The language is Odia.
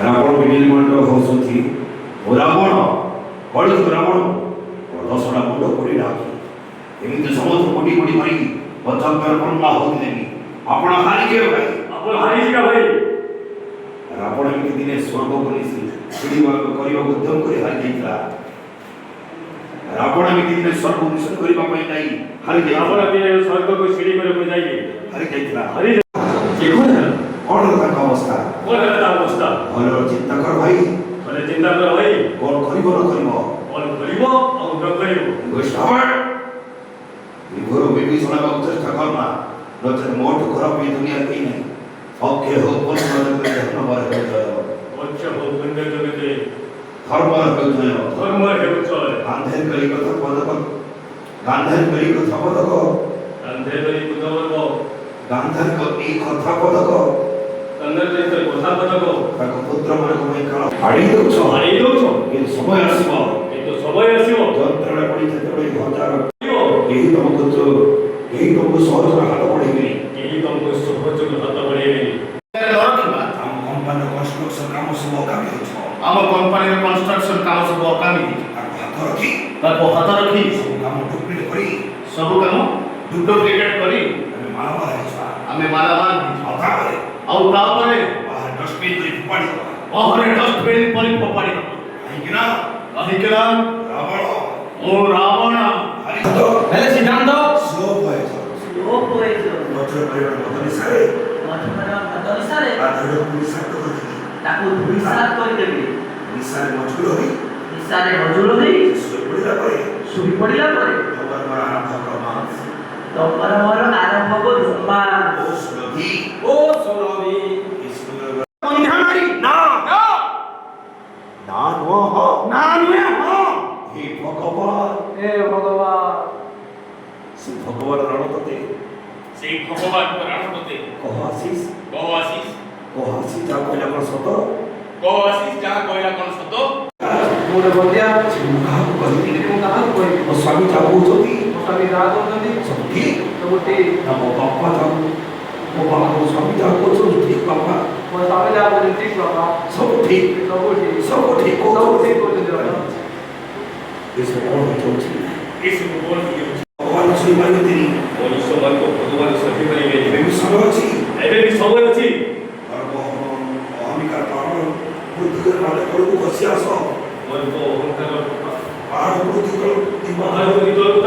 ରାବଣ ବିଜୁଳି ମଣ୍ଡଳ ହଉଛନ୍ତି ଓ ରାବଣ କଳିଯୁଗ ରାବଣ ଦଶଟା ମୁଣ୍ଡ ପଡ଼ି ରାଖି ଏମିତି ସମସ୍ତ କୋଟି କୋଟି ମାରି ପଞ୍ଚଙ୍କର ବ୍ରହ୍ମା ହଉଥିଲେନି ଆପଣ ହାରିଯିବେ ଭାଇ ଆପଣ ହାରିଯିବେ ଭାଇ। ରାବଣ ଏମିତି ଦିନେ ସ୍ୱର୍ଗକୁ କରିବାକୁ ଉଦ୍ୟମ କରି ହାରିଯାଇଥିଲା। ରାବଣ ଏମିତି ଦିନେ ସ୍ୱର୍ଗ ନିଷେଧ କରିବା ପାଇଁ ଯାଇ ରାବଣ ଦିନେ ସ୍ୱର୍ଗକୁ ସିଡ଼ି କରିବାକୁ ଯାଇ ହାରିଯାଇଥିଲା। କଣ କଣ ତାଙ୍କ ଅବସ୍ଥା? କଣ ହେଲା ତା ଅବସ୍ଥା? ଭଲ ଚିନ୍ତା କର ଭାଇ। ଥରେ ଚିନ୍ତା କର ଭାଇ, କଣ କରିବ ନ କରିବ? କଣ କରିବ ଆଉ ନ କରିବ? ବିଭୋର ବିଭୀଷଣ ହେବାକୁ ଚେଷ୍ଟା କରନା, ନଚେତ୍ ମୋଠୁ ଖରାପ ଏ ଦୁନିଆରେ କେହି ନାହିଁ। ଅକ୍ଷୟ ହଉ ଧର୍ମର ହେଉ ଜୟ। ଗାନ୍ଧେର କରି କଥା ପଦକ ଗାନ୍ଧେର କରି କଥା ପଦକ ତାଙ୍କ ପୁତ୍ର ମାନଙ୍କ ପାଇଁ କାଳ ଆଡ଼େଇ ଦଉଛ କିନ୍ତୁ ସମୟ ଆସିବ ଯନ୍ତ୍ରଣା ପଡ଼ି ଯେତେବେଳେ ହଜାର କେହି ତମକୁ ସହଜରେ ହାତ ବଢ଼େଇବେନି। ଆମ କମ୍ପାନୀର କନଷ୍ଟ୍ରକ୍ସନ କାମ ସବୁ ଅକାମୀ ହେଉଛ। ଆମ କମ୍ପାନୀର କନଷ୍ଟ୍ରକ୍ସନ କାମ ସବୁ ଅକାମୀ ତାକୁ ହାତ ରଖି ସବୁ କାମ ଡୁପ୍ଲିକେଟ୍ କରି ସବୁ କାମ ଡୁପ୍ଲିକେଟ୍ କରି ଆମେ ମାଲାମାଲ ଆଉ ତାପରେ ଡଷ୍ଟବିନ୍ କରି ଫୋପାଡ଼ି ଦେବା। ବାହାରେ ଡଷ୍ଟବିନ୍ ପରି ଫୋପାଡ଼ି ଦେବା। କାହିଁକି ନା ରାବଣ ଓ ରାବଣ ହେଲେ ସିଦ୍ଧାନ୍ତ ତାକୁ ଧୂଳିସାତ କରିଦେବି। ନିଶାରେ ମଜୁର ହୋଇ ଶୋଇ ପଡ଼ିଲା ପରେ ତମର ମୋର ଆରମ୍ଭ ହବ ରୋମାନ୍ସ। ଓ ସୁରଭି हे भगवान से भगवान रणपते ସେଇ ଭଗବାନଙ୍କ ରାଣପତେ कह आशीष ଯାହା कहला कोन सत ଯାହା କହିଲା କଣ ସତ? ମୋର ବନ୍ଦିଆ से काहू कहि ମୁଁ କାହାକୁ କହିବି? ମୋ ସ୍ୱାମୀ ତା କହୁଛନ୍ତି ମୋ ସ୍ୱାମୀ ଯାହା କହୁଛନ୍ତି सब ठीक ସବୁ ଠିକ। ना ମୋ ବାପା ତା ମୋ ସ୍ୱାମୀ ତା କହୁଛନ୍ତି ठीक बापा ମୋ ସ୍ୱାମୀ ଯାହା କହୁଛନ୍ତି ଠିକ ବାପା, सब ठीक ସବୁ ଠିକ सब ठीक ସବୁ ଠିକ କହୁଛନ୍ତି ବାପା। इस और होची ଏସବୁ କଣ ହେଇଯାଉଛି? भगवान से मांगती ମନୁଷ୍ୟମାନଙ୍କୁ ଭଗବାନ ସହି ପାରିବେନି। मैं भी समय अछि ଏବେ ବି ସମୟ ଅଛି। अहमिका पार बुद्धिकर माने को बसियास ଗର୍ବ ଅହଙ୍କାର पार बुद्धिकर दिमाग ବାହାରକୁ ଭିତରକୁ